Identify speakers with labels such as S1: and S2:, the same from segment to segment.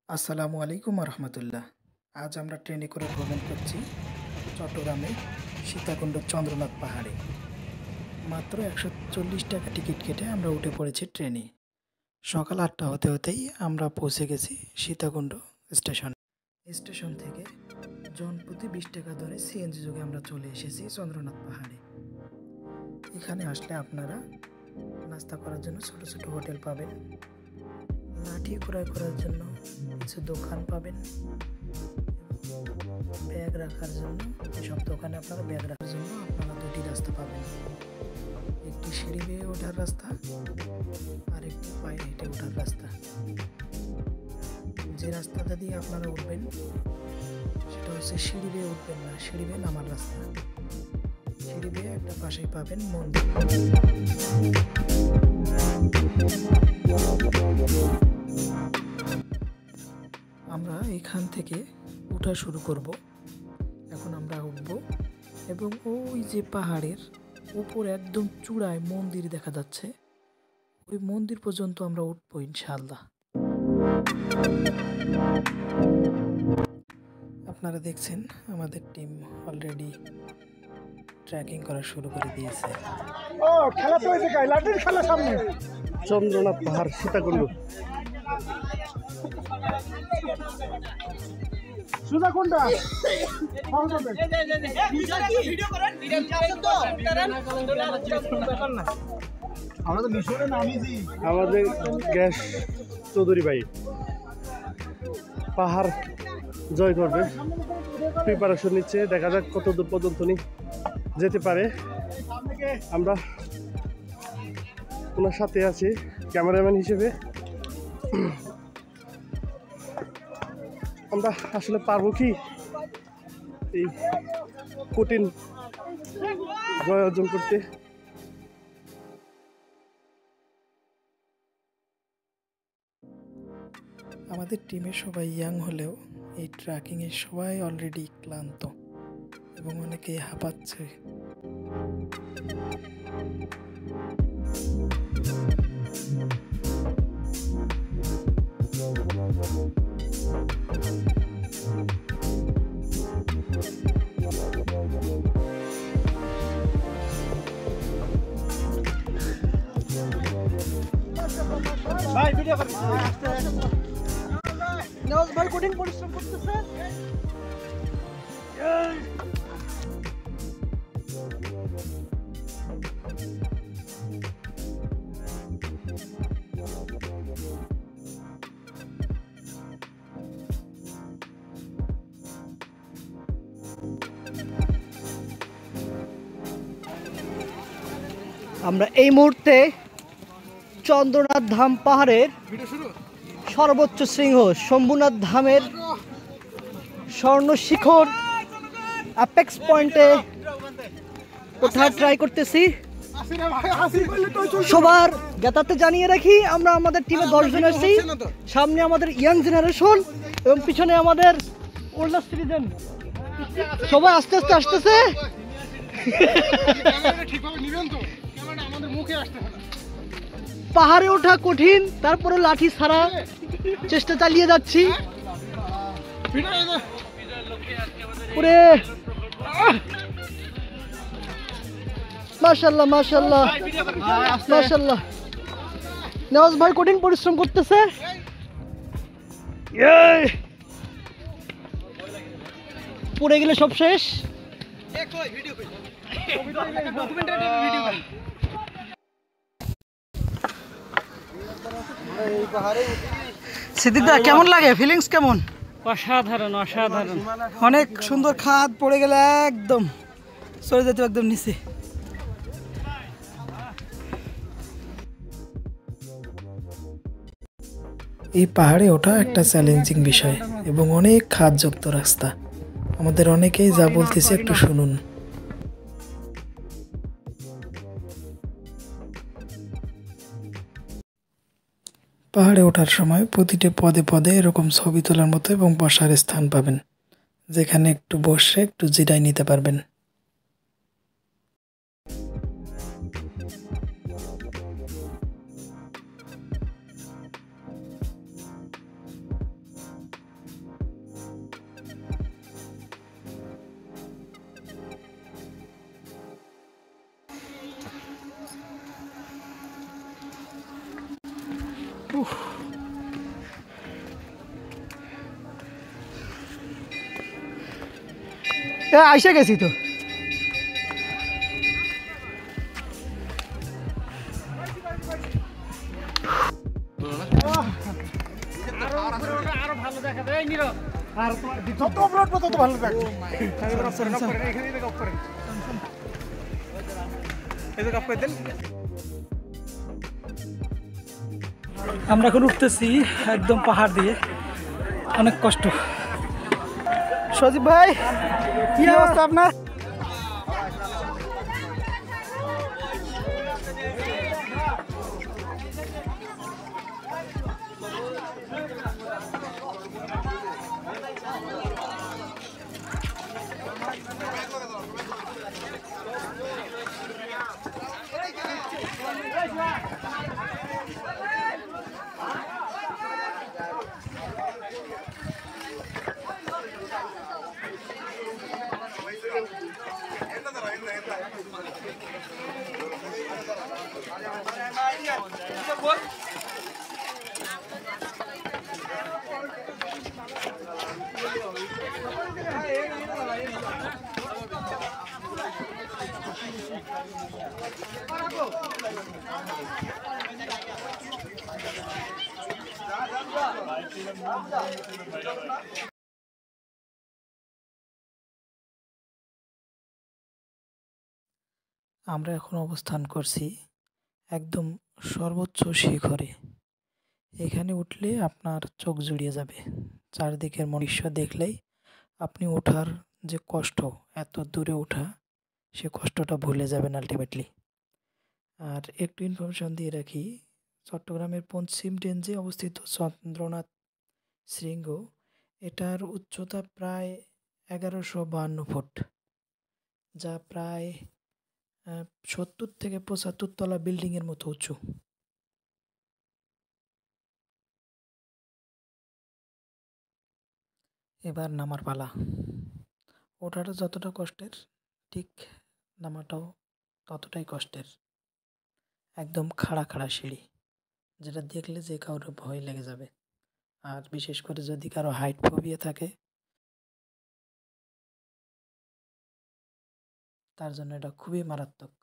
S1: আসসালামু আলাইকুম রহমতুল্লাহ। আজ আমরা ট্রেনে করে ভ্রমণ করছি চট্টগ্রামে সীতাকুণ্ড চন্দ্রনাথ পাহাড়ে। মাত্র ১৪০ টাকা টিকিট কেটে আমরা উঠে পড়েছি ট্রেনে। সকাল ৮টা হতে হতেই আমরা পৌঁছে গেছি সীতাকুণ্ড স্টেশনে। স্টেশন থেকে জনপ্রতি ২০ টাকা ধরে সিএনজি যোগে আমরা চলে এসেছি চন্দ্রনাথ পাহাড়ে। এখানে আসলে আপনারা নাস্তা করার জন্য ছোট ছোট হোটেল পাবেন, লাঠি ক্রয় করার জন্য কিছু দোকান পাবেন, ব্যাগ রাখার জন্য এসব দোকানে আপনারা ব্যাগ রাখার জন্য আপনারা দুটি রাস্তা পাবেন, একটি সিঁড়ি বেয়ে ওঠার রাস্তা আর একটি পায়ে হেঁটে ওঠার রাস্তা। যে রাস্তাটা দিয়ে আপনারা উঠবেন সেটা হচ্ছে সিঁড়ি বেয়ে উঠবেন না, সিঁড়ি বেয়ে নামার রাস্তা। সিঁড়ি বেয়ে একটা পাশেই পাবেন মন্দির। আমরা এখান থেকে উঠা শুরু করব। এখন আমরা উঠব এবং ওই যে পাহাড়ের উপরে একদম চূড়ায় মন্দির দেখা যাচ্ছে, ওই মন্দির পর্যন্ত আমরা উঠবো ইনশাআল্লাহ। আপনারা দেখছেন আমাদের টিম অলরেডি ট্রেকিং করা শুরু করে দিয়েছে।
S2: চন্দ্রনাথ পাহাড় সীতাকুণ্ড। আমাদের গ্যাস চৌধুরী ভাই পাহাড় জয় করবে, প্রিপারেশন নিচ্ছে। দেখা যাক কত দূর পর্যন্ত যেতে পারে। আমরা ওনার সাথে আছি ক্যামেরাম্যান হিসেবে। আমরা আসলে পারবো কি এই কঠিন জয় অর্জন করতে?
S1: আমাদের টিমের সবাই ইয়াং হলেও এই ট্রেকিংয়ে সবাই অলরেডি ক্লান্ত এবং অনেকেই হাঁপাচ্ছে।
S2: ভাই ভিডিও করতে
S3: নওয়াজ ভাই কঠিন পরিশ্রম করতেছে। আমরা এই মুহূর্তে চন্দ্রনাথ ধাম পাহাড়ের সর্বোচ্চ শৃঙ্গ শম্ভুনাথ ধামের স্বর্ণ শিখর অ্যাপেক্স পয়েন্টে ওঠার ট্রাই করতেছি। সবার জ্ঞাতার্থে জানিয়ে রাখি, আমরা আমাদের টিমে 10 জন আছি। সামনে আমাদের ইয়াং জেনারেশন এবং পিছনে আমাদের ওল্ডার সিটিজেন। সবাই আস্তে আস্তে আসতেছে। পাহাড়ে ওঠা কঠিন, তারপরে লাঠি ছাড়া চেষ্টা চালিয়ে যাচ্ছি। মাশাআল্লাহ মাশাআল্লাহ মাশাআল্লাহ। নওয়াজ ভাই কঠিন পরিশ্রম করতেছে। পড়ে গেলে সব শেষ। সিদ্দিকদা কেমন লাগে, ফিলিংস কেমন?
S4: অসাধারণ অসাধারণ।
S3: অনেক সুন্দর খাদ, পড়ে গেলে একদম চলে যেতে একদম নিচে।
S1: এই পাহাড়ে ওঠা একটা চ্যালেঞ্জিং বিষয় এবং অনেক খাদযুক্ত রাস্তা। আমাদের অনেকেই যা বলতেছে একটু শুনুন। পাহাড়ে ওঠার সময় প্রতিটি পদে পদে এরকম ছবি তোলার মতো এবং বসার স্থান পাবেন, যেখানে একটু বসে একটু জিরায় নিতে পারবেন।
S3: আইসা গেছি তো।
S1: আমরা এখন উঠতেছি একদম পাহাড় দিয়ে, অনেক কষ্ট।
S3: সজীব ভাই কি অবস্থা আপনার?
S1: আমরা এখন অবস্থান করছি একদম সর্বোচ্চ শিখরে। এখানে উঠলে আপনার চোখ জুড়িয়ে যাবে। চারদিকের দৃশ্য দেখলেই আপনি ওঠার যে কষ্ট, এত দূরে ওঠা, সে কষ্টটা ভুলে যাবেন আলটিমেটলি। আর একটু ইনফরমেশন দিয়ে রাখি, চট্টগ্রামের পশ্চিম রেঞ্জে অবস্থিত চন্দ্রনাথ শৃঙ্গ, এটার উচ্চতা প্রায় 1152 ফুট, যা প্রায় 70 থেকে 75 তলা বিল্ডিংয়ের মতো উঁচু। এবার নামার পালা। ওঠাটা যতটা কষ্টের, ঠিক নামাটাও ততটাই কষ্টের। একদম খাড়া খাড়া সিঁড়ি, যেটা দেখলে যে কারোর ভয় লেগে যাবে। আর বিশেষ করে যদি কারো হাইট ফোবিয়া থাকে, তার জন্য এটা খুবই মারাত্মক।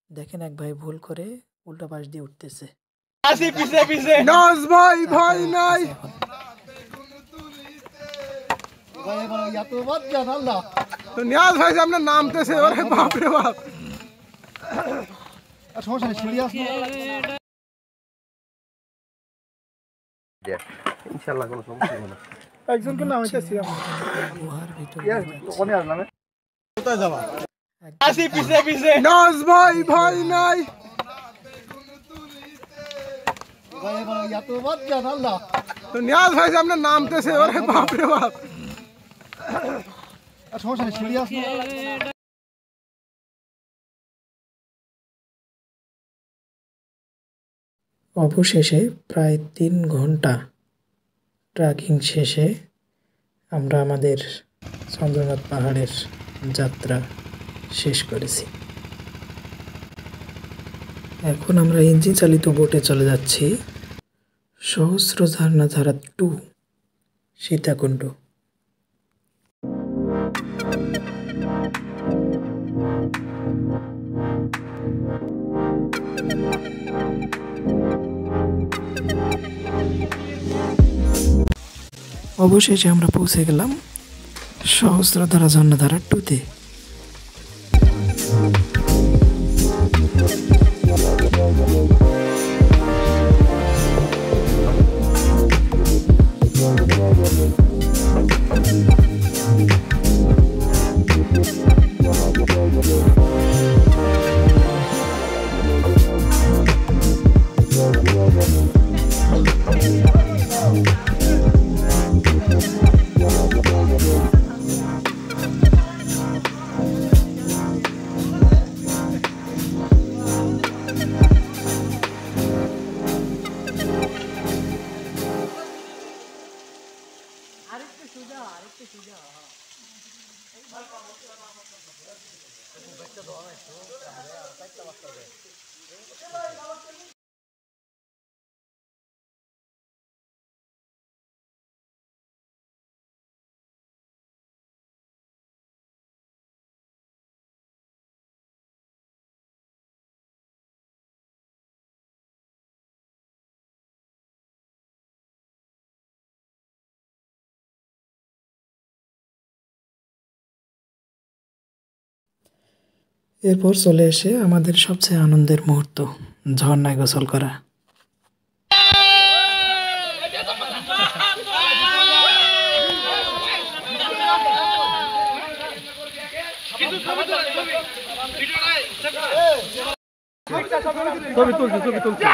S1: দেখেন এক ভাই ভুল করে উল্টা পাশ দিয়ে উঠতেছে।
S2: নাজ ভাই ভয় নাই। তো নিয়াজ ভাই যে আপনার নামতেছে, ওরে বাপ রে বাপ।
S3: সমস্যা নেই, সিঁড়ি আসলে
S2: ইনশাআল্লাহ কোনো সমস্যা হবে না।
S1: একজনকে নামাইতেছি গুহার ভিতরে
S2: নাজ ভাই ভয় নাই। তো নিয়াজ ভাই যে আপনার নামতেছে, ওরে বাপ রে বাপ।
S3: সমস্যা নেই, সিঁড়ি আসলে
S1: অবশেষে প্রায় 3 ঘন্টা ট্রেকিং শেষে আমরা আমাদের চন্দ্রনাথ পাহাড়ের যাত্রা শেষ করেছি। এখন আমরা ইঞ্জিন চালিত বোটে চলে যাচ্ছি সহস্র ঝর্ণাধারা 2 সীতাকুণ্ড। অবশেষে আমরা পৌঁছে গেলাম সহস্রধারা ঝর্ণাধারা 2-তে। এরপর চলে এসে আমাদের সবচেয়ে আনন্দের মুহূর্ত, ঝর্ণায় গোসল করা।
S2: ছবি তুলছি